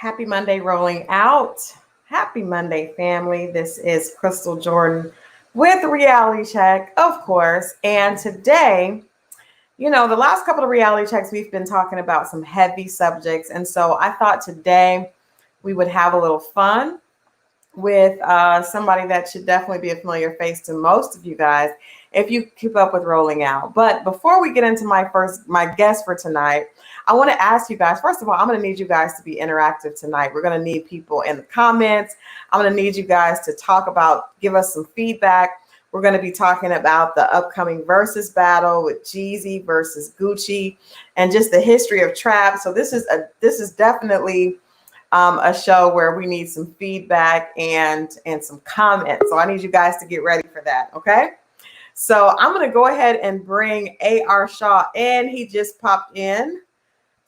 Happy Monday rolling out. Happy Monday, family. This is Crystal Jordan with Reality Check, of course. And today, the last couple of reality checks, we've been talking about some heavy subjects. And so I thought today we would have a little fun with somebody that should definitely be a familiar face to most of you guys if you keep up with Rolling Out. But before we get into my guest for tonight, I want to ask you guys, first of all, I'm going to need you guys to be interactive tonight. We're going to need people in the comments. I'm going to need you guys to give us some feedback. We're going to be talking about the upcoming versus battle with Jeezy versus Gucci and just the history of trap. So this is definitely a show where we need some feedback and some comments. So I need you guys to get ready for that. Okay. So I'm going to go ahead and bring A.R. Shaw in. He just popped in.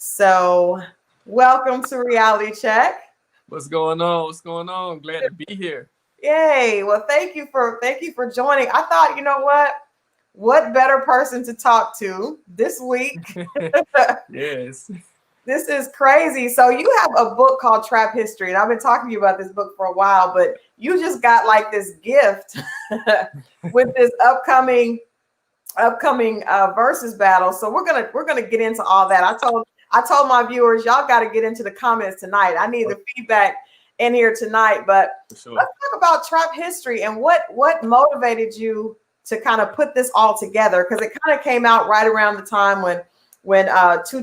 So welcome to Reality Check. What's going on? What's going on? Glad to be here. Yay. Well, thank you for joining. I thought, you know what better person to talk to this week? Yes. This is crazy. So you have a book called Trap History, and I've been talking to you about this book for a while, but you just got like this gift with this upcoming versus battle. So we're gonna get into all that. I told my viewers, y'all got to get into the comments tonight. I need the feedback in here tonight. But sure. Let's talk about trap history and what motivated you to kind of put this all together, because it kind of came out right around the time when 2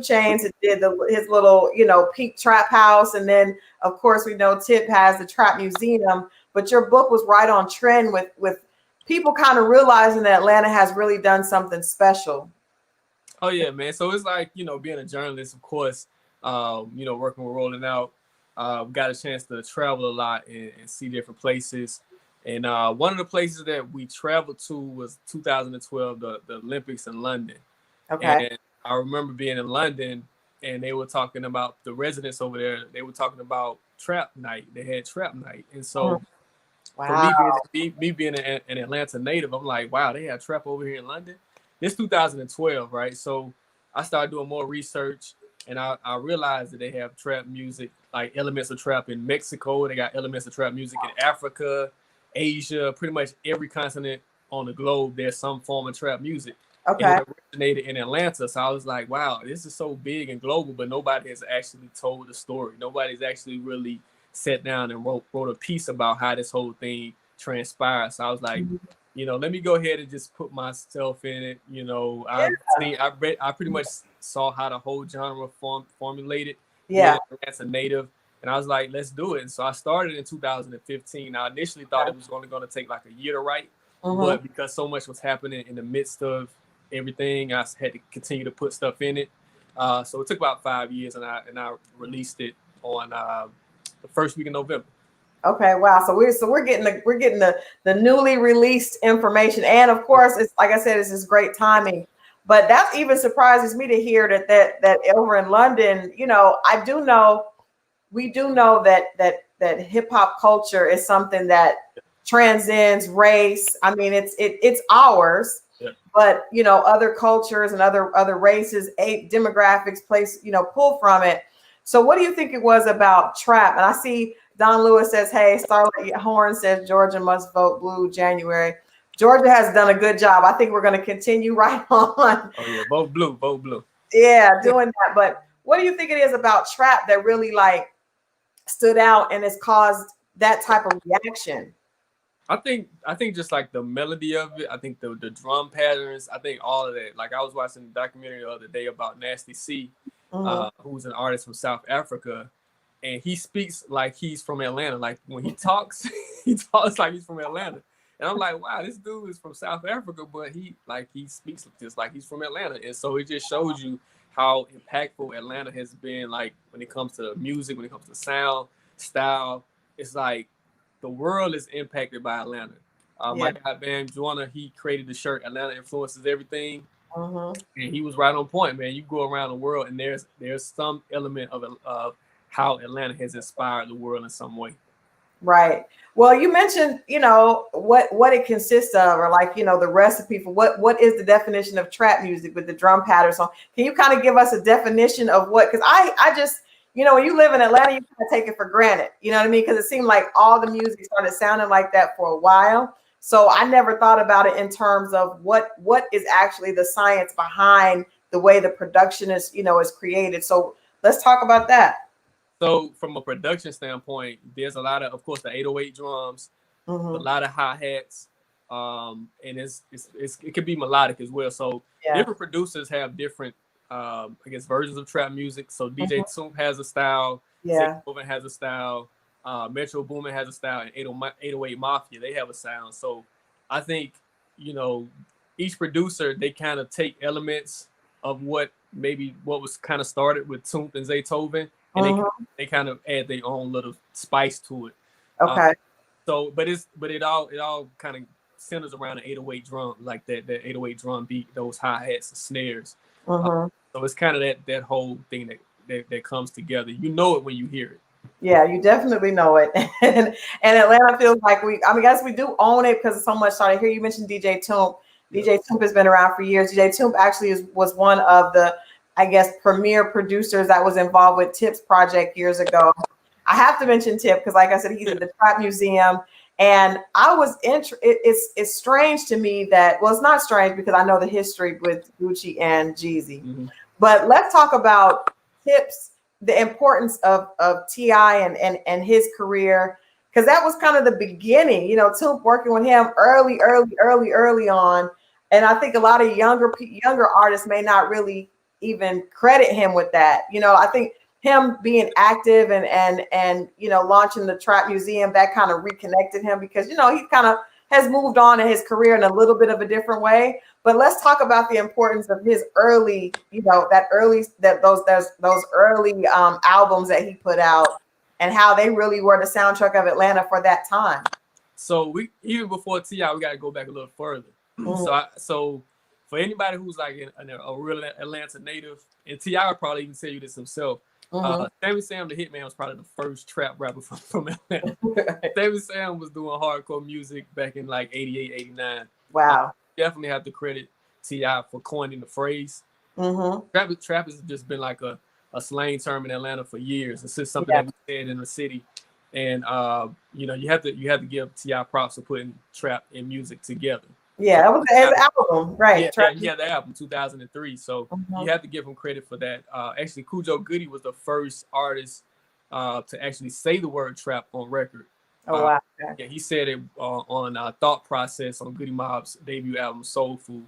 Chainz did his little, peak trap house. And then, of course, we know Tip has the Trap Museum. But your book was right on trend with people kind of realizing that Atlanta has really done something special. Oh, yeah, man. So it's like, being a journalist, of course, working with Rolling Out, got a chance to travel a lot and see different places. And one of the places that we traveled to was 2012, the Olympics in London. Okay. And I remember being in London and they were talking about the residents over there. They were talking about trap night. They had trap night. And so for me being an Atlanta native, I'm like, wow, they have trap over here in London. It's 2012, right? So I started doing more research and I realized that they have trap music, like elements of trap in Mexico. They got elements of trap music in Africa, Asia, pretty much every continent on the globe. There's some form of trap music. Okay. And it originated in Atlanta. So I was like, wow, this is so big and global, but nobody has actually told the story. Nobody's actually really sat down and wrote a piece about how this whole thing transpired. So I was like, let me go ahead and just put myself in it. I pretty much saw how the whole genre formulated. Yeah. As a native. And I was like, let's do it. And so I started in 2015. I initially thought it was only going to take like a year to write. But because so much was happening in the midst of everything, I had to continue to put stuff in it. So it took about 5 years, and I released it on the first week of November. Okay, wow. So we're getting the newly released information, and of course, it's like I said, it's just great timing. But that even surprises me to hear that over in London, we do know that hip hop culture is something that transcends race. I mean, it's ours. Yeah. But other cultures and other races, demographics, pull from it. So what do you think it was about trap? And I see Don Lewis says, hey, Starlight Horn says Georgia must vote blue January. Georgia has done a good job. I think we're going to continue right on. Oh yeah, vote blue. Yeah, doing that. But what do you think it is about trap that really stood out and has caused that type of reaction? I think just like the melody of it, I think the drum patterns, I think all of that. Like I was watching a documentary the other day about Nasty C, who's an artist from South Africa, and he speaks like he's from Atlanta. Like when he talks, he talks like he's from Atlanta. And I'm like, wow, this dude is from South Africa, but he speaks just like he's from Atlanta. And so it just shows you how impactful Atlanta has been, like when it comes to music, when it comes to sound, style. It's like the world is impacted by Atlanta. My guy Bam Joanna, he created the shirt "Atlanta Influences Everything," and he was right on point, man. You go around the world, and there's some element of how Atlanta has inspired the world in some way. Right. Well, you mentioned, what it consists of, or the recipe for what is the definition of trap music with the drum pattern. So can you kind of give us a definition of what? Because I just, you know, when you live in Atlanta, you kind of take it for granted. You know what I mean? Because it seemed like all the music started sounding like that for a while. So I never thought about it in terms of what is actually the science behind the way the production is, you know, is created. So let's talk about that. So from a production standpoint, there's a lot of course, the 808 drums, a Mm-hmm. lot of hi-hats, and it could be melodic as well. So Yeah. different producers have different, I guess, versions of trap music. So DJ Mm-hmm. Toomp has a style, Zay Yeah. Boomin has a style, Metro Boomin has a style, and 808 Mafia, they have a sound. So I think, you know, each producer, they kind of take elements of what was kind of started with Toomp and Zaytoven, and Mm-hmm. they kind of add their own little spice to it. Uh, Okay. so, but it all kind of centers around an 808 drum, like that 808 drum beat, those hi hats and snares. Uh, Mm-hmm. so it's kind of that whole thing that comes together. You know it when you hear it. Yeah, you definitely know it. And Atlanta feels like I mean, I guess we do own it because so much started here. You mentioned DJ Toomp. Yeah. DJ Toomp has been around for years. DJ Toomp actually was one of the, I guess, premier producers that was involved with Tip's project years ago. I have to mention Tip because, like I said, he's at the Trap Museum. And I was it's strange to me that, well, it's not strange because I know the history with Gucci and Jeezy. Mm-hmm. But let's talk about Tip's, the importance of T.I. and his career, because that was kind of the beginning, you know, Toomp working with him early on. And I think a lot of younger artists may not really even credit him with that. You know, I think him being active and you know, launching the Trap Museum, that kind of reconnected him because, you know, he kind of has moved on in his career in a little bit of a different way. But let's talk about the importance of his early, you know, those early albums that he put out and how they really were the soundtrack of Atlanta for that time. So we even before T.I., we got to go back a little further. Mm-hmm. So for anybody who's like a real Atlanta native, and T.I. would probably even tell you this himself. Mm-hmm. Sammy Sam the Hitman was probably the first trap rapper from Atlanta. Sammy Sam was doing hardcore music back in like 88, 89. Wow. Definitely have to credit T.I. for coining the phrase. Mm-hmm. Trap has just been like a slang term in Atlanta for years. It's just something Yeah. that we said in the city. And you know, you have to give T.I. props for putting trap and music together. Yeah, that was his album, right? Yeah, he had the album 2003. So Mm-hmm. you have to give him credit for that. Actually, Cujo Goody was the first artist to actually say the word trap on record. Oh wow. Okay. Yeah, he said it on Thought Process on Goody Mob's debut album Soul Food.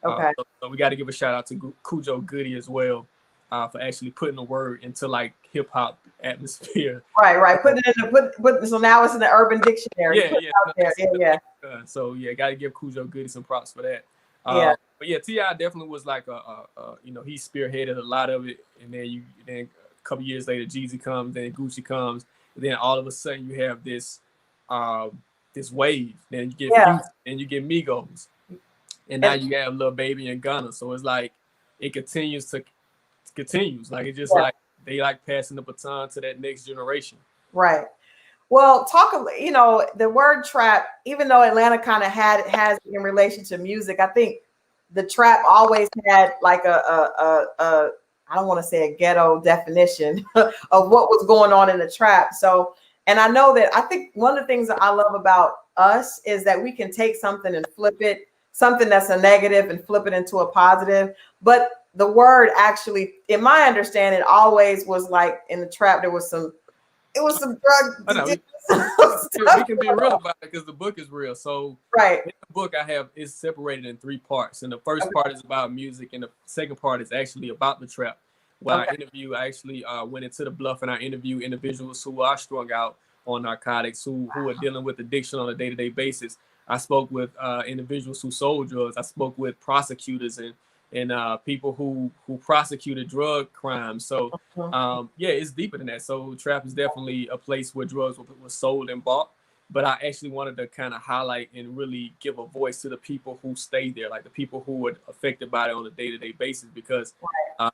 Okay. So we got to give a shout out to Cujo Goody as well for actually putting the word into like hip hop atmosphere. Right. Put it in the so now it's in the Urban Dictionary. Yeah. Yeah. So yeah, got to give Cujo Goody some props for that. Yeah. But yeah, T.I. definitely was like you know, he spearheaded a lot of it, and then a couple years later, Jeezy comes, then Gucci comes, and then all of a sudden you have this wave. Then you get Future, and you get Migos, and now you have Lil Baby and Gunna. So it's like it continues. Like it's just like they like passing the baton to that next generation. Right. Well, you know, the word trap, even though Atlanta kind of has in relation to music, I think the trap always had like a I don't want to say a ghetto definition of what was going on in the trap. So, and I know that I think one of the things that I love about us is that we can take something and flip it, something that's a negative and flip it into a positive. But the word actually, in my understanding, always was like in the trap, it was some drug. We can be real about it because the book is real. So right. In the book I have is separated in 3 parts. And the first part is about music, and the second part is actually about the trap. When I actually went into the bluff and I interviewed individuals who are strung out on narcotics, who are dealing with addiction on a day-to-day basis. I spoke with individuals who sold drugs. I spoke with prosecutors and people who prosecuted drug crimes. So yeah, it's deeper than that. So trap is definitely a place where drugs were sold and bought. But I actually wanted to kind of highlight and really give a voice to the people who stay there, like the people who were affected by it on a day-to-day basis, because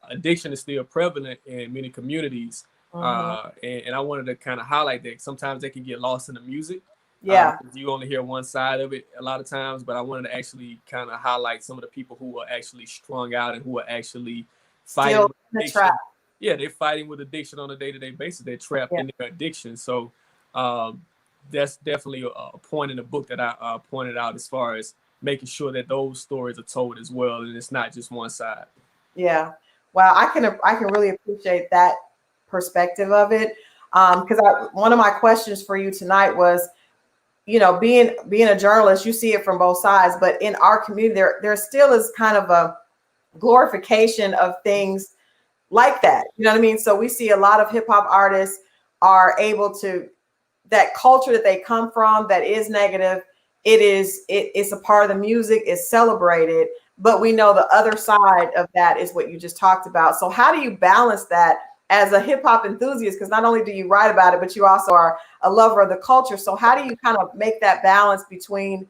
addiction is still prevalent in many communities. And I wanted to kind of highlight that. Sometimes they can get lost in the music. Yeah. You only hear one side of it a lot of times, but I wanted to actually kind of highlight some of the people who are actually strung out and who are actually fighting the trap. yeah, they're fighting with addiction on a day-to-day basis. They're trapped in their addiction. So that's definitely a point in the book that I pointed out as far as making sure that those stories are told as well, and it's not just one side. Yeah. Wow. I can really appreciate that perspective of it. Because one of my questions for you tonight was, being a journalist, you see it from both sides, but in our community, there still is kind of a glorification of things like that. You know what I mean? So we see a lot of hip hop artists are able to, that culture that they come from that is negative, it's a part of the music, is celebrated, but we know the other side of that is what you just talked about. So how do you balance that as a hip hop enthusiast? Because not only do you write about it, but you also are a lover of the culture. So how do you kind of make that balance between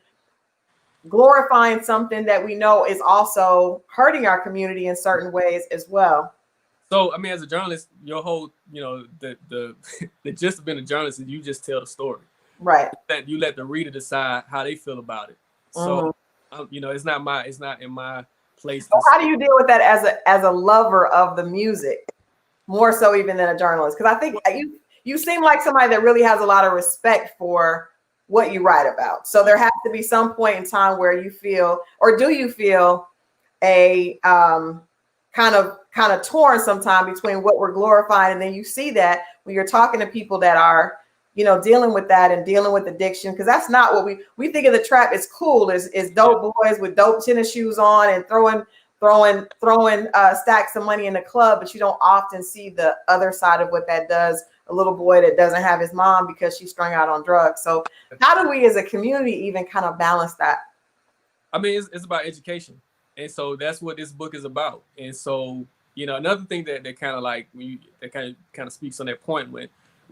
glorifying something that we know is also hurting our community in certain ways as well? So, I mean, as a journalist, your whole, the the gist of being a journalist is you just tell the story. Right. That you let the reader decide how they feel about it. So, it's not in my place. So how do you deal with that as a lover of the music, more so even than a journalist? Because I think you seem like somebody that really has a lot of respect for what you write about. So there has to be some point in time where you feel, or do you feel a kind of torn sometime between what we're glorifying, and then you see that when you're talking to people that are dealing with that and dealing with addiction, because that's not what we think of the trap as cool, is dope boys with dope tennis shoes on and throwing stacks of money in the club, but you don't often see the other side of what that does. A little boy that doesn't have his mom because she's strung out on drugs. So how do we as a community even kind of balance that? I mean, it's about education. And so that's what this book is about. And so, another thing that kind of like, that kind of speaks on that point, when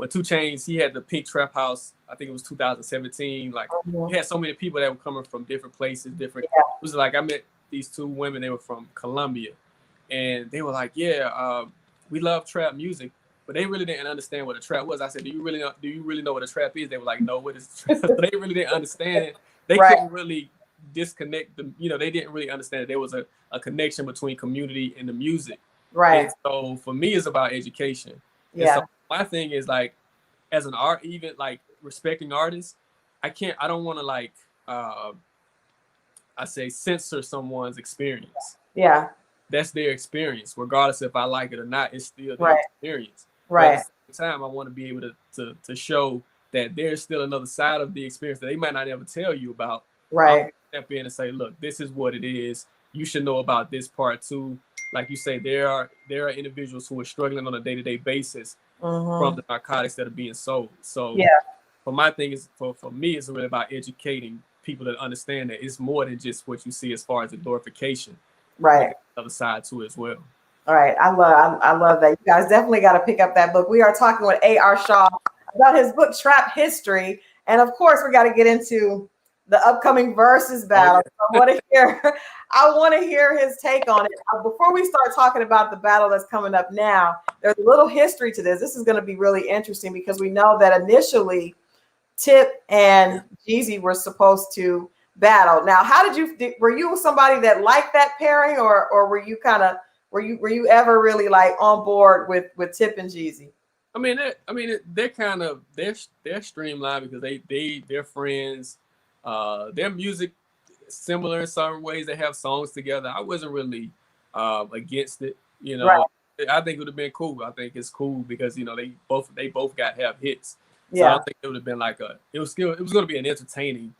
2 Chainz, he had the Pink Trap House, I think it was 2017. Like, you had so many people that were coming from different places, It was like, I met these 2 women, they were from Colombia. And they were like, we love trap music. But they really didn't understand what a trap was. I said, do you really know what a trap is? They were like, no, what is trap? So they really didn't understand. They couldn't really disconnect them. They didn't really understand that there was a connection between community and the music. Right. And so for me, it's about education. Yeah. And so my thing is, like, as an art, even like respecting artists, I don't want to, like, I say, censor someone's experience. Yeah. That's their experience, regardless if I like it or not. It's still their experience. Right. But at the same time, I want to be able to show that there's still another side of the experience that they might not ever tell you about. Right. I'll step in and say, look, this is what it is. You should know about this part too. Like you say, there are individuals who are struggling on a day-to-day basis from the narcotics that are being sold. So for my thing is, for me, it's really about educating people that understand that it's more than just what you see as far as the glorification. Right. The other side too as well. All right. I love that. You guys definitely got to pick up that book. We are talking with A.R. Shaw about his book, Trap History. And of course, we got to get into the upcoming versus battle. I want to hear his take on it. Before we start talking about the battle that's coming up now, there's a little history to this. This is going to be really interesting because we know that initially Tip and Jeezy were supposed to battle. Now, were you somebody that liked that pairing, or were you were you ever really like on board with Tip and Jeezy? They're streamlined because they're friends. Their music similar in some ways. They have songs together. I wasn't really against it. Right. I think it would have been cool. I think it's cool because they both have hits. So Yeah. I think it would have been like it was going to be an entertaining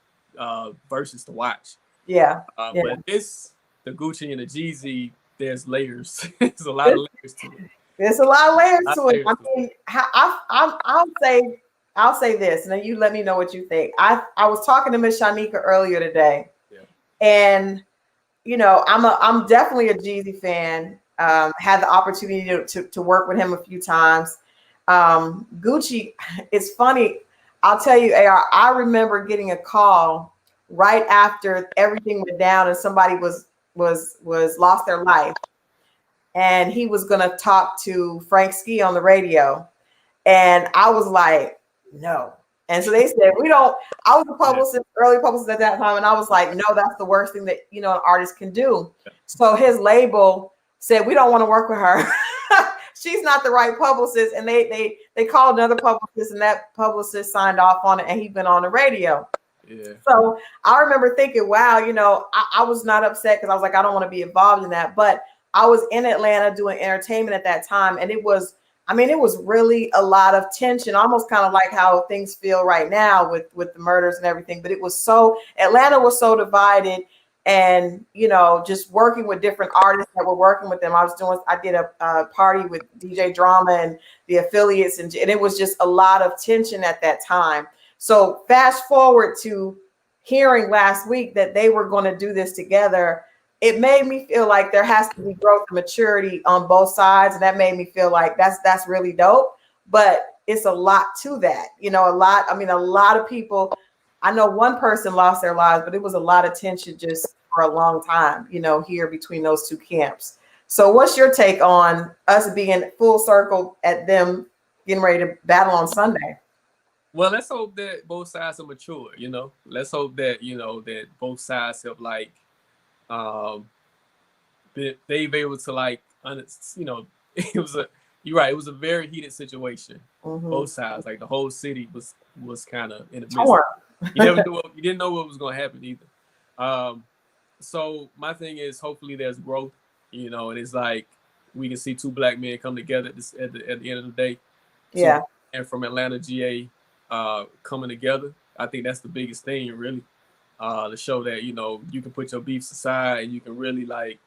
versus to watch. Yeah. But the Gucci and the Jeezy, there's layers. There's a lot of layers to it. There's a lot of layers to it. I mean, I'll say this, and then you let me know what you think. I was talking to Miss Shanika earlier today, and I'm definitely a Jeezy fan. Had the opportunity to work with him a few times. Gucci, it's funny. I'll tell you, AR, I remember getting a call right after everything went down and somebody was lost their life. And he was going to talk to Frank Ski on the radio. And I was like, no. And so they said, I was a publicist, early publicist at that time. And I was like, no, that's the worst thing that, an artist can do. So his label said, we don't want to work with her. she's not the right publicist. And they called another publicist, and that publicist signed off on it, and he's been on the radio. Yeah. So I remember thinking, wow, I was not upset because I was like, I don't want to be involved in that. But I was in Atlanta doing entertainment at that time. And it was really a lot of tension, almost kind of like how things feel right now with the murders and everything. But Atlanta was so divided. And, just working with different artists that were working with them. I did a party with DJ Drama and the affiliates, and it was just a lot of tension at that time. So fast forward to hearing last week that they were going to do this together. It made me feel like there has to be growth and maturity on both sides. And that made me feel like that's really dope. But it's a lot to that. A lot of people, I know one person lost their lives, but it was a lot of tension just for a long time, here between those two camps. So what's your take on us being full circle at them getting ready to battle on Sunday? Well, let's hope that both sides are mature, Let's hope that, that both sides have they've able to you're right, it was a very heated situation. Mm-hmm. Both sides, like the whole city was kind of in the midst. You didn't know what was going to happen either. So my thing is, hopefully there's growth, and it's like we can see two black men come together at the end of the day. Yeah. And from Atlanta, GA, coming together, I think that's the biggest thing, really, to show that you can put your beefs aside and you can really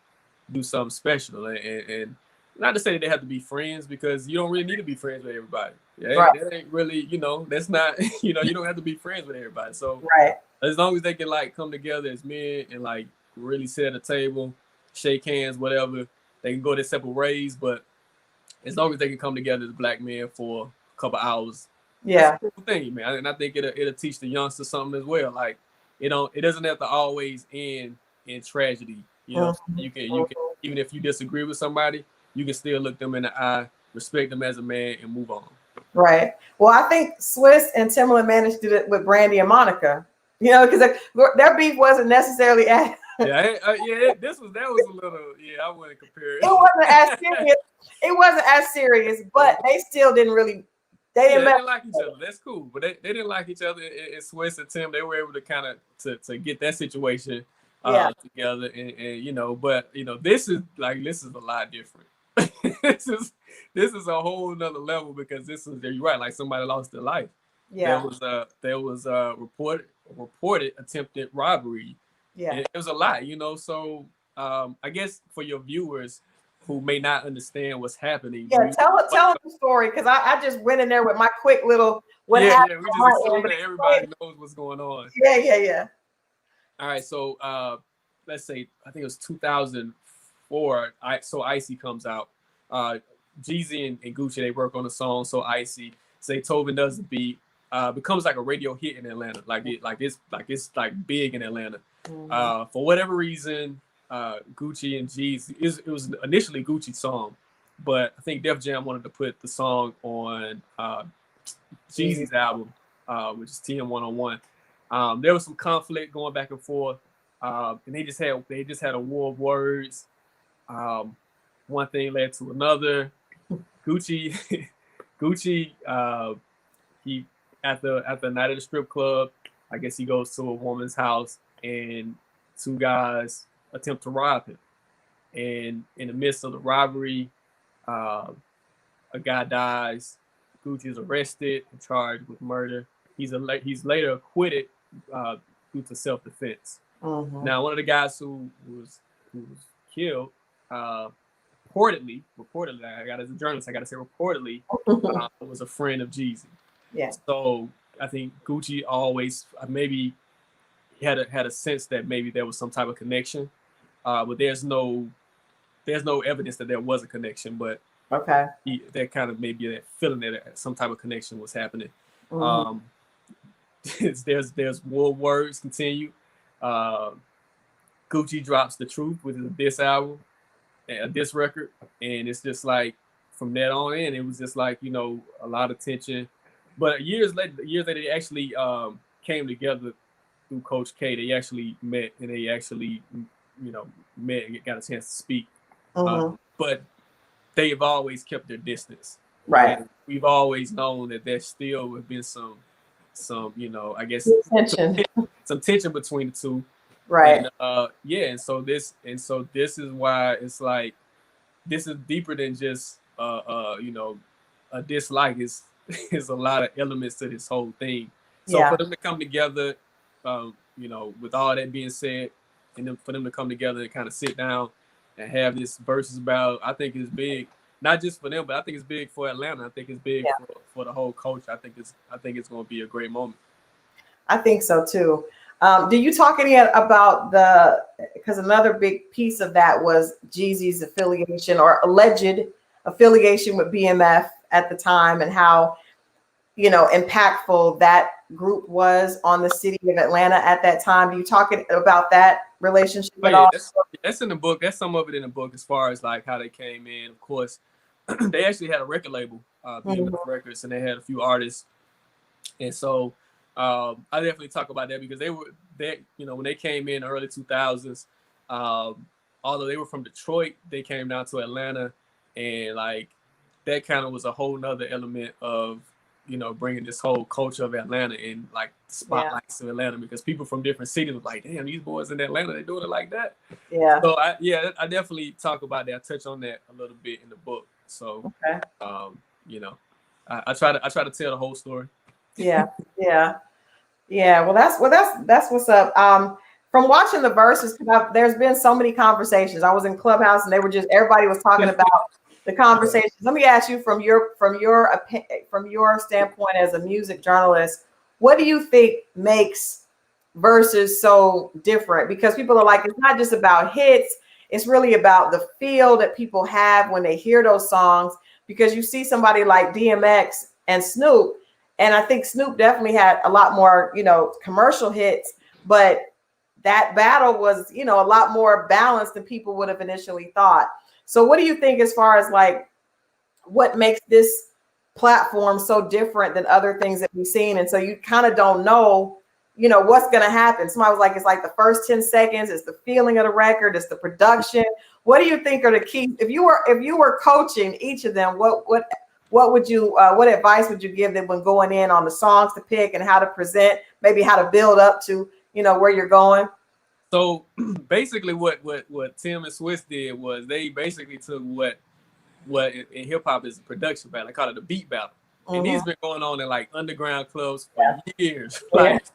do something special. And not to say that they have to be friends, because you don't really need to be friends with everybody. Right. That ain't really, that's not, you don't have to be friends with everybody. So right. As long as they can come together as men and really sit at a table, shake hands, whatever, they can go their separate ways. But as long as they can come together as black men for a couple hours, yeah, that's a cool thing, man. And I think it'll teach the youngsters something as well. It doesn't have to always end in tragedy. Mm-hmm. You can even if you disagree with somebody, you can still look them in the eye, respect them as a man, and move on. Right. Well, I think Swiss and Timbaland managed to do it with Brandy and Monica. Because their beef wasn't necessarily at. That was a little. I wouldn't compare it. It wasn't as serious. It wasn't as serious, but they still didn't really. They didn't like each other. That's cool, but they didn't like each other. In Swiss and Tim, they were able to kind of to get that situation together, and but this is a lot different. this is a whole nother level, because this is, you're right, like somebody lost their life. Yeah. There was a reported attempted robbery. Yeah. And it was a lot, so I guess for your viewers who may not understand what's happening. Yeah, tell us the story, because I just went in there with my quick little happened. Yeah, we just assume that everybody knows what's going on. Yeah. All right, so let's say, I think it was 2004. So Icy comes out. Jeezy and Gucci, they work on a song. So Icy, say Tovin does the beat, becomes like a radio hit in Atlanta. It's big in Atlanta. Mm-hmm. For whatever reason, Gucci and Jeezy, it was initially Gucci's song, but I think Def Jam wanted to put the song on Jeezy's album, which is TM 101. There was some conflict going back and forth, and they just had a war of words. One thing led to another. Gucci, he at the night at the strip club, I guess he goes to a woman's house, and two guys attempt to rob him. And in the midst of the robbery, a guy dies. Gucci is arrested and charged with murder. He's later acquitted due to self-defense. Mm-hmm. Now, one of the guys who was killed, reportedly, as a journalist, I got to say reportedly, was a friend of Jeezy. Yeah. So I think Gucci always maybe had a sense that maybe there was some type of connection, but there's no evidence that there was a connection. But okay, that kind of maybe that feeling that some type of connection was happening. Mm-hmm. There's more words continue. Gucci drops The Truth, which is a diss album, a diss record, and it's just like from that on in, it was just like a lot of tension. But years later, they actually came together through Coach K. They actually met, and they actually met and got a chance to speak. Mm-hmm. But they've always kept their distance. Right. And we've always known that there still have been some I guess Tension. some tension between the two. Right. And and so this is why it's like this is deeper than just a dislike. Is a lot of elements to this whole thing. So Yeah. for them to come together, with all that being said, and then for them to come together and kind of sit down and have this versus battle, I think is big. Not just for them, but I think it's big for Atlanta. I think it's big for the whole culture. I think it's going to be a great moment. I think so too. Do you talk any about because another big piece of that was Jeezy's affiliation or alleged affiliation with BMF at the time, and how, impactful that group was on the city of Atlanta at that time. Do you talk about that relationship at all? That's in the book. That's some of it in the book as far as like how they came in. Of course, they actually had a record label, BMF Records, and they had a few artists. And so I definitely talk about that because when they came in the early 2000s, although they were from Detroit, they came down to Atlanta, and like that kind of was a whole nother element of bringing this whole culture of Atlanta and like spotlights of Atlanta, because people from different cities were like, damn, these boys in Atlanta, they doing it like that. Yeah. So I definitely talk about that. I touch on that a little bit in the book. So I try to tell the whole story. Yeah. Well, that's what's up. From watching the verses, there's been so many conversations. I was in Clubhouse and everybody was talking about the conversations. Let me ask you from your standpoint as a music journalist, what do you think makes verses so different? Because people are like, it's not just about hits. It's really about the feel that people have when they hear those songs, because you see somebody like DMX and Snoop, and I think Snoop definitely had a lot more, commercial hits, but that battle was, a lot more balanced than people would have initially thought. So what do you think as far as like what makes this platform so different than other things that we've seen? And so you kind of don't know, what's going to happen. Somebody was like, it's like the first 10 seconds, it's the feeling of the record, it's the production. What do you think are the key? If you were coaching each of them, what advice would you give them when going in on the songs to pick and how to present, maybe how to build up to, where you're going? So basically what Tim and Swiss did was they basically took what in hip hop is a production battle. I call it a beat battle. And these been going on in like underground clubs for years. Like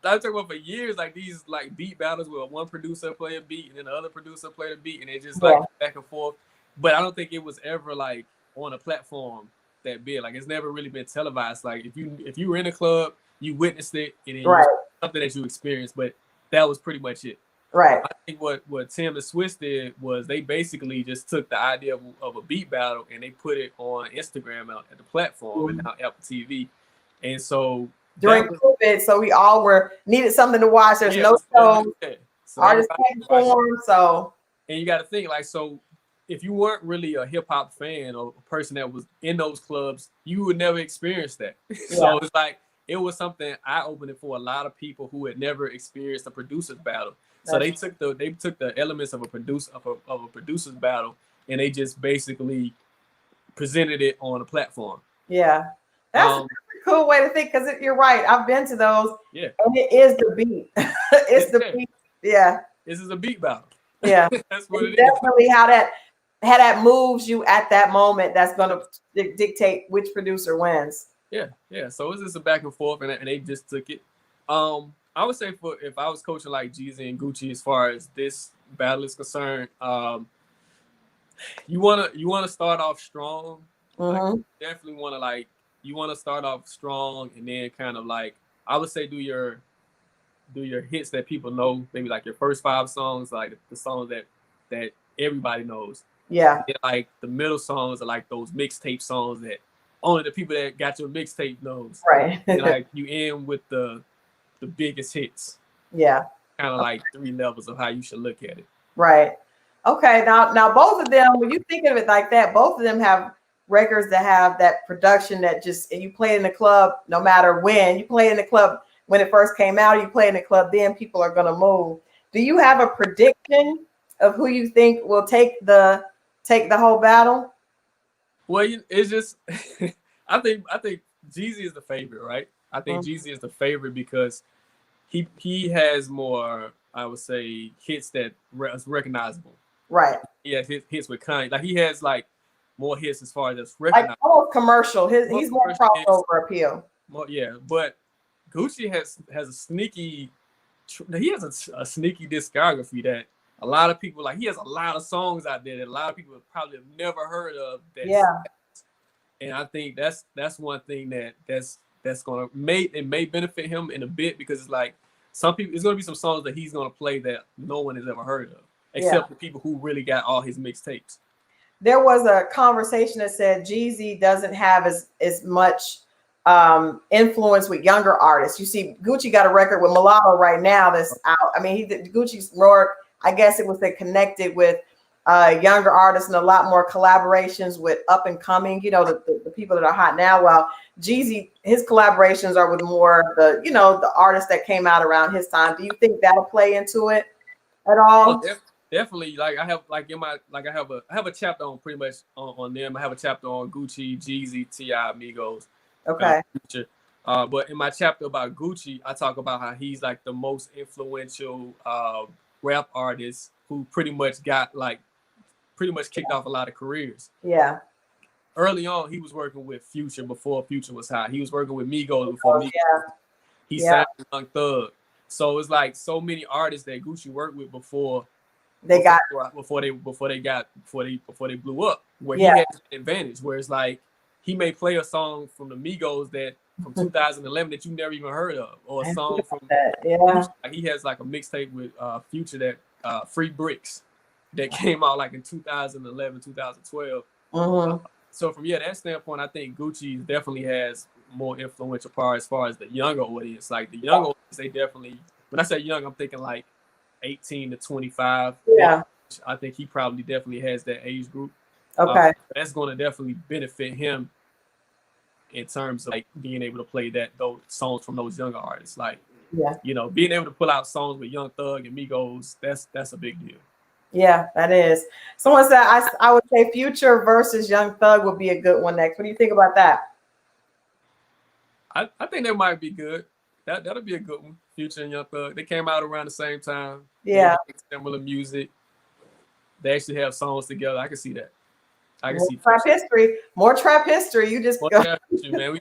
I'm talking about for years, like these like beat battles where one producer play a beat and then the other producer play the beat, and it just like back and forth. But I don't think it was ever like on a platform that big. Like it's never really been televised. Like if you were in a club, you witnessed it, and then something that you experienced, but that was pretty much it. Right. I think what Tim and Swiss did was they basically just took the idea of a beat battle and they put it on Instagram out at the platform and now Apple TV. And so during COVID, so we all needed something to watch. There's no show. So artists can't perform. So and you got to think like, so if you weren't really a hip hop fan or a person that was in those clubs, you would never experience that. So it's like it was something eye-opening for a lot of people who had never experienced a producer's battle. So they took the elements of a producer's battle and they just basically presented it on a platform. Yeah, that's a cool way to think, because you're right. I've been to those. Yeah, and it is the beat. It's the beat. Yeah, this is a beat battle. Yeah, that's what it definitely is. How that moves you at that moment. That's going to dictate which producer wins. Yeah. So it's just a back and forth, and they just took it. I would say if I was coaching like Jeezy and Gucci, as far as this battle is concerned, you wanna start off strong. Like, definitely want to start off strong, and then kind of like I would say do your hits that people know, maybe like your first 5 songs, like the songs that everybody knows. Yeah. And like the middle songs are like those mixtape songs that only the people that got your mixtape knows. Right. And like you end with the biggest hits. Yeah. Kind of like 3 levels of how you should look at it. Right. Okay. Now both of them, when you think of it like that, both of them have records that have that production that and you play in the club no matter when. You play in the club when it first came out, you play in the club, then people are going to move. Do you have a prediction of who you think will take the whole battle? Well, it's just I think Jeezy is the favorite, right? I think Jeezy is the favorite because he has more, I would say, hits that is recognizable. Right. He has hits with Kanye. Like he has like more hits as far as that's Like recognized. almost commercial. More He's more commercial hits, crossover appeal. more, yeah. But Gucci has a sneaky. He has a sneaky discography that a lot of people like. He has a lot of songs out there that a lot of people probably have never heard of. Yeah. And I think that's one thing that's gonna may benefit him in a bit, because it's like some people, it's gonna be some songs that he's gonna play that no one has ever heard of, except the people who really got all his mixtapes. There was a conversation that said Jeezy doesn't have as much influence with younger artists. You see, Gucci got a record with Mulatto right now that's out. I mean, he did Gucci's more. I guess it was they connected with younger artists and a lot more collaborations with up and coming. You know, the people that are hot now. While Jeezy, his collaborations are with more the artists that came out around his time. Do you think that'll play into it at all? Well, definitely. Like I have like in my like I have a chapter on pretty much on them. I have a chapter on Gucci, Jeezy, T.I., Migos. Okay. But in my chapter about Gucci, I talk about how he's like the most influential rap artist who pretty much kicked off a lot of careers. Yeah. Early on, he was working with Future before Future was hot. He was working with Migos before Migos. Yeah. He signed Young Thug. So it's like so many artists that Gucci worked with before they blew up, where he had an advantage, where it's like he may play a song from the Migos that from 2011 that you never even heard of, or a song from he has like a mixtape with Future that Free Bricks that came out like in 2011, 2012. So from that standpoint, I think Gucci definitely has more influential power as far as the younger audience. Like the younger audience, they definitely, when I say young, I'm thinking like 18 to 25. Yeah. I think he probably definitely has that age group. Okay. That's going to definitely benefit him in terms of like being able to play those songs from those younger artists. Like, being able to pull out songs with Young Thug and Migos, that's a big deal. Yeah, that is. Someone said I would say Future versus Young Thug would be a good one next. What do you think about that? I think that might be good. That'll be a good one. Future and Young Thug. They came out around the same time. Yeah. Similar music. They actually have songs together. I can see that. I can see trap history. More trap history. You just go. Trap history, man.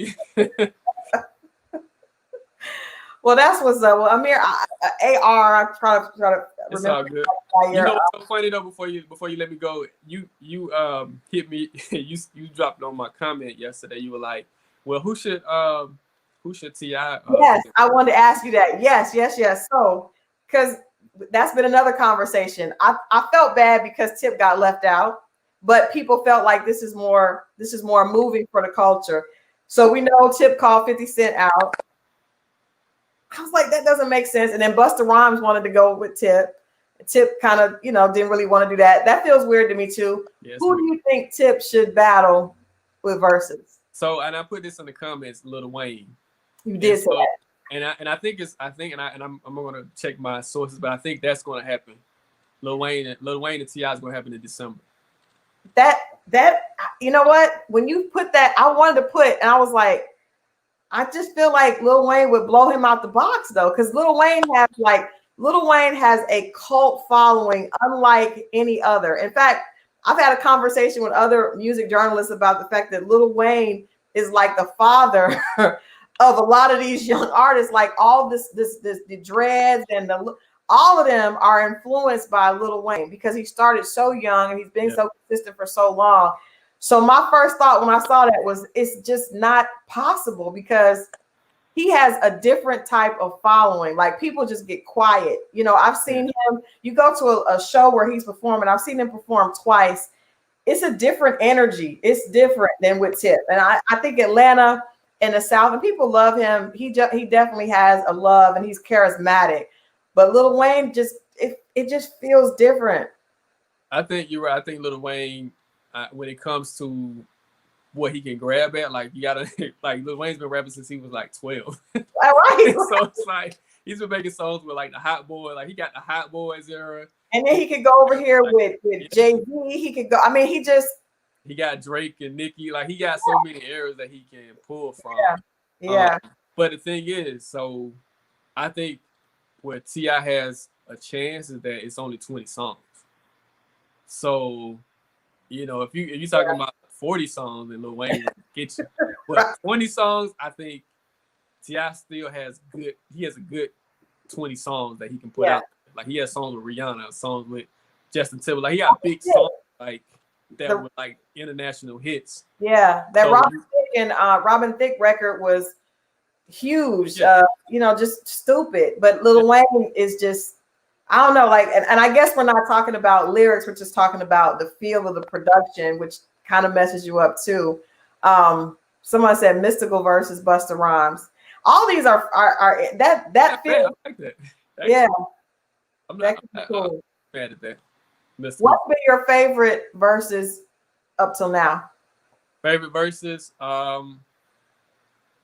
Well, that's what's up. Well, Amir, AR. I try to remember. It's all good. You know what's so funny though? Before you let me go, you hit me. you dropped on my comment yesterday. You were like, "Well, who should T.I.?" Yes, I wanted to ask you that. Yes. So, because that's been another conversation. I felt bad because Tip got left out, but people felt like this is more moving for the culture. So we know Tip called 50 Cent out. I was like, that doesn't make sense. And then Busta Rhymes wanted to go with Tip. Tip kind of, didn't really want to do that. That feels weird to me too. Yes, who do you think Tip should battle with versus? So, and I put this in the comments, Lil Wayne. You did say that. And I think I'm gonna check my sources, but I think that's gonna happen. Lil Wayne and T.I. is gonna happen in December. That you know what? When you put that, I wanted to put, and I was like, I just feel like Lil Wayne would blow him out the box though, because Lil Wayne has a cult following unlike any other. In fact, I've had a conversation with other music journalists about the fact that Lil Wayne is like the father of a lot of these young artists. Like all the dreads and all of them are influenced by Lil Wayne because he started so young and he's been so consistent for so long. So my first thought when I saw that was it's just not possible because he has a different type of following. Like people just get quiet. I've seen him, you go to a show where he's performing. I've seen him perform twice. It's a different energy. It's different than with Tip. And I think Atlanta and the South, and people love him. He definitely has a love and he's charismatic. But Lil Wayne it just feels different. I think you're right. I think Lil Wayne, when it comes to what he can grab at, like you gotta like Lil Wayne's been rapping since he was like 12. All right. So it's like he's been making songs with like the Hot Boy, like he got the Hot Boys era. And then he could go over here with Jay-Z. He could go. I mean, He got Drake and Nicki. Like he got so many areas that he can pull from. Yeah. But the thing is, so I think where T.I. has a chance is that it's only 20 songs. So, if you're talking about 40 songs, then Lil Wayne will get you. But 20 songs, I think T.I. still has he has a good 20 songs that he can put out. Like he has songs with Rihanna, songs with Justin Timberlake. Like he got big songs like that were like international hits. Yeah, that Robin Thicke record was huge. Yeah. Just stupid. But Lil Wayne is just, I don't know, like, and I guess we're not talking about lyrics, we're just talking about the feel of the production, which kind of messes you up too. Someone said Mystical versus Busta Rhymes. All these are that feel. I like that. Yeah. I'm not mad at that. Mystical. What's been your favorite verses up till now? Favorite verses? Man,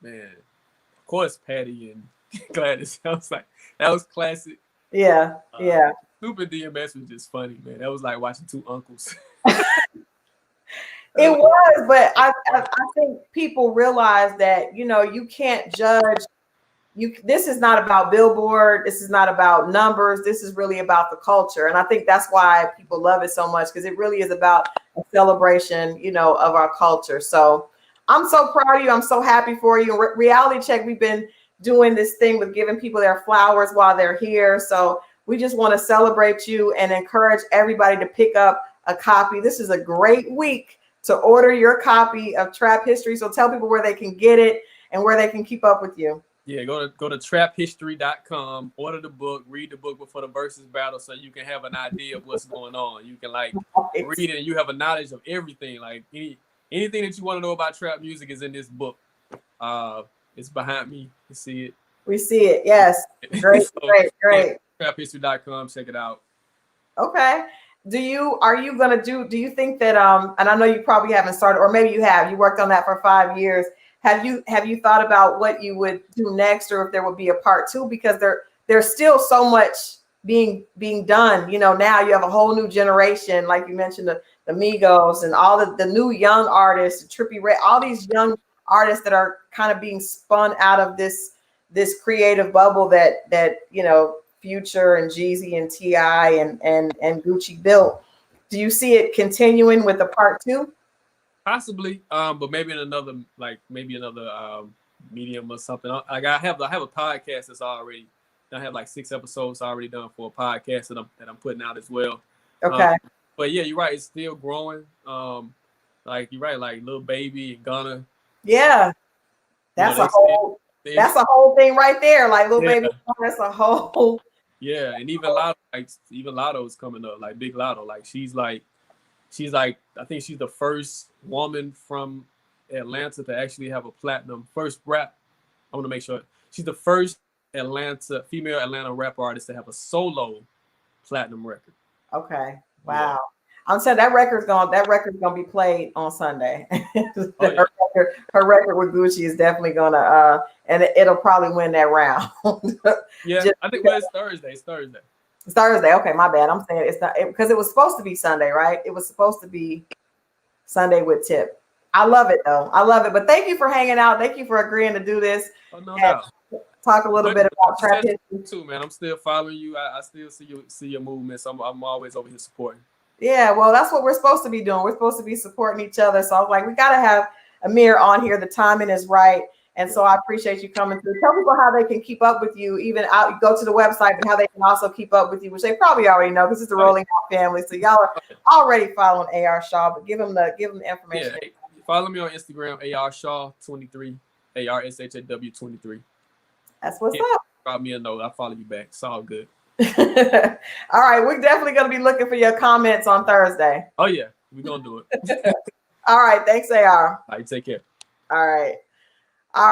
of course, Patty and Gladys. I was like, that was classic. Yeah. Super DMS was just funny, man. That was like watching two uncles. It was, but I think people realize that you can't judge. This is not about Billboard. This is not about numbers. This is really about the culture, and I think that's why people love it so much, because it really is about a celebration, of our culture. So I'm so proud of you. I'm so happy for you. Reality Check, we've been doing this thing with giving people their flowers while they're here. So we just want to celebrate you and encourage everybody to pick up a copy. This is a great week to order your copy of Trap History. So tell people where they can get it and where they can keep up with you. Yeah, go to traphistory.com, order the book, read the book before the versus battle so you can have an idea of what's going on. You can read it and you have a knowledge of everything. Like anything that you want to know about trap music is in this book. It's behind me. You see it. We see it. Yes. Great, great. Traphistory.com, check it out. Okay. Do you think that and I know you probably haven't started, or maybe you worked on that for 5 years. Have you thought about what you would do next, or if there would be a part 2? Because there's still so much being done. Now you have a whole new generation, like you mentioned, the Migos and all the new young artists, Trippie Redd, all these young artists that are kind of being spun out of this creative bubble that Future and Jeezy and T.I. and Gucci built. Do you see it continuing with the part 2? Possibly, but maybe in another medium or something. Like I have a podcast that's already. I have like 6 episodes already done for a podcast that I'm putting out as well. Okay. But yeah, you're right. It's still growing. Like you're right. Like Lil Baby and Gunna. Yeah, that's a whole thing right there. Like Lil Baby, that's a whole. Yeah, and even Lotto's coming up. Like Big Lotto. Like she's like I think she's the first woman from Atlanta to actually have a platinum. First rap. I want to make sure she's the first female Atlanta rap artist to have a solo platinum record. Okay. Wow. Yeah. I'm saying that record's gonna be played on Sunday. Her record with Gucci is definitely gonna and it'll probably win that round. Yeah, I think it's Thursday. It's Thursday. It's Thursday. Okay, my bad. I'm saying it's not, because it was supposed to be Sunday, right? It was supposed to be Sunday with Tip. I love it though. I love it. But thank you for hanging out. Thank you for agreeing to do this. Oh, no doubt. Talk a little bit about trap history too, man. I'm still following you. I still see your movements. I'm always over here supporting. Yeah, well, that's what we're supposed to be doing. We're supposed to be supporting each other. So I was like, we gotta have Amir on here. The timing is right. And so I appreciate you coming through. Tell people how they can keep up with you, go to the website, but how they can also keep up with you, which they probably already know because it's the Rolling Out family. So y'all are already following AR Shaw, but give them the information. Yeah, follow me on Instagram, AR Shaw 23, ARSHAW 23. That's what's up. Drop me a note. I'll follow you back. It's all good. All right, we're definitely gonna be looking for your comments on Thursday. Oh yeah, we're gonna do it. All right, thanks, AR. All right, take care. All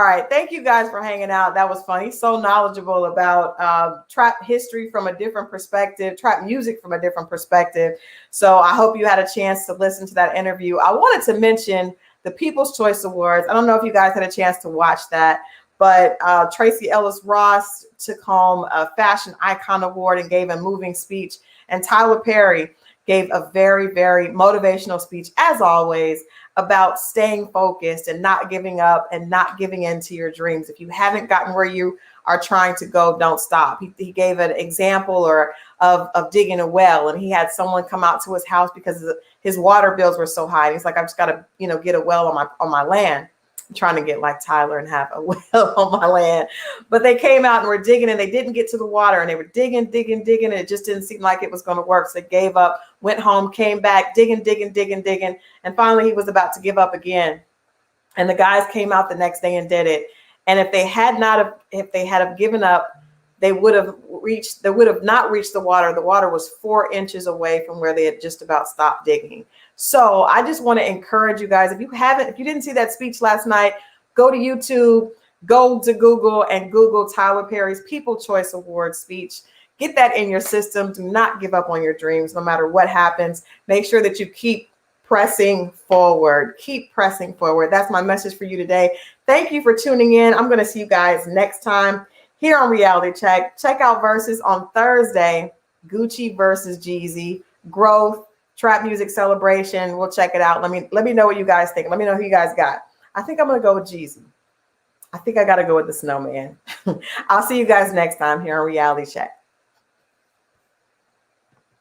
right. Thank you guys for hanging out. That was fun. He's so knowledgeable about trap history from a different perspective, trap music from a different perspective. So I hope you had a chance to listen to that interview. I wanted to mention the People's Choice Awards. I don't know if you guys had a chance to watch that, but Tracy Ellis Ross took home a Fashion Icon Award and gave a moving speech. And Tyler Perry gave a very, very motivational speech, as always, about staying focused and not giving up and not giving in to your dreams. If you haven't gotten where you are trying to go, don't stop. He gave an example of digging a well, and he had someone come out to his house because his water bills were so high. And he's like, I've just got to, get a well on my land. I'm trying to get like Tyler and have a well on my land. But they came out and were digging, and they didn't get to the water, and they were digging, and it just didn't seem like it was going to work. So they gave up, went home, came back, digging. And finally he was about to give up again. And the guys came out the next day and did it. And if they had given up, they would have not reached the water. The water was 4 inches away from where they had just about stopped digging. So I just want to encourage you guys, if you didn't see that speech last night, go to YouTube, go to Google and Google Tyler Perry's People Choice Award speech. Get that in your system. Do not give up on your dreams, no matter what happens. Make sure that you keep pressing forward. Keep pressing forward. That's my message for you today. Thank you for tuning in. I'm going to see you guys next time here on Reality Check. Check out Versus on Thursday. Gucci versus Jeezy. Growth. Trap music celebration. We'll check it out. Let me know what you guys think. Let me know who you guys got. I think I'm going to go with Jeezy. I think I got to go with the snowman. I'll see you guys next time here on Reality Check.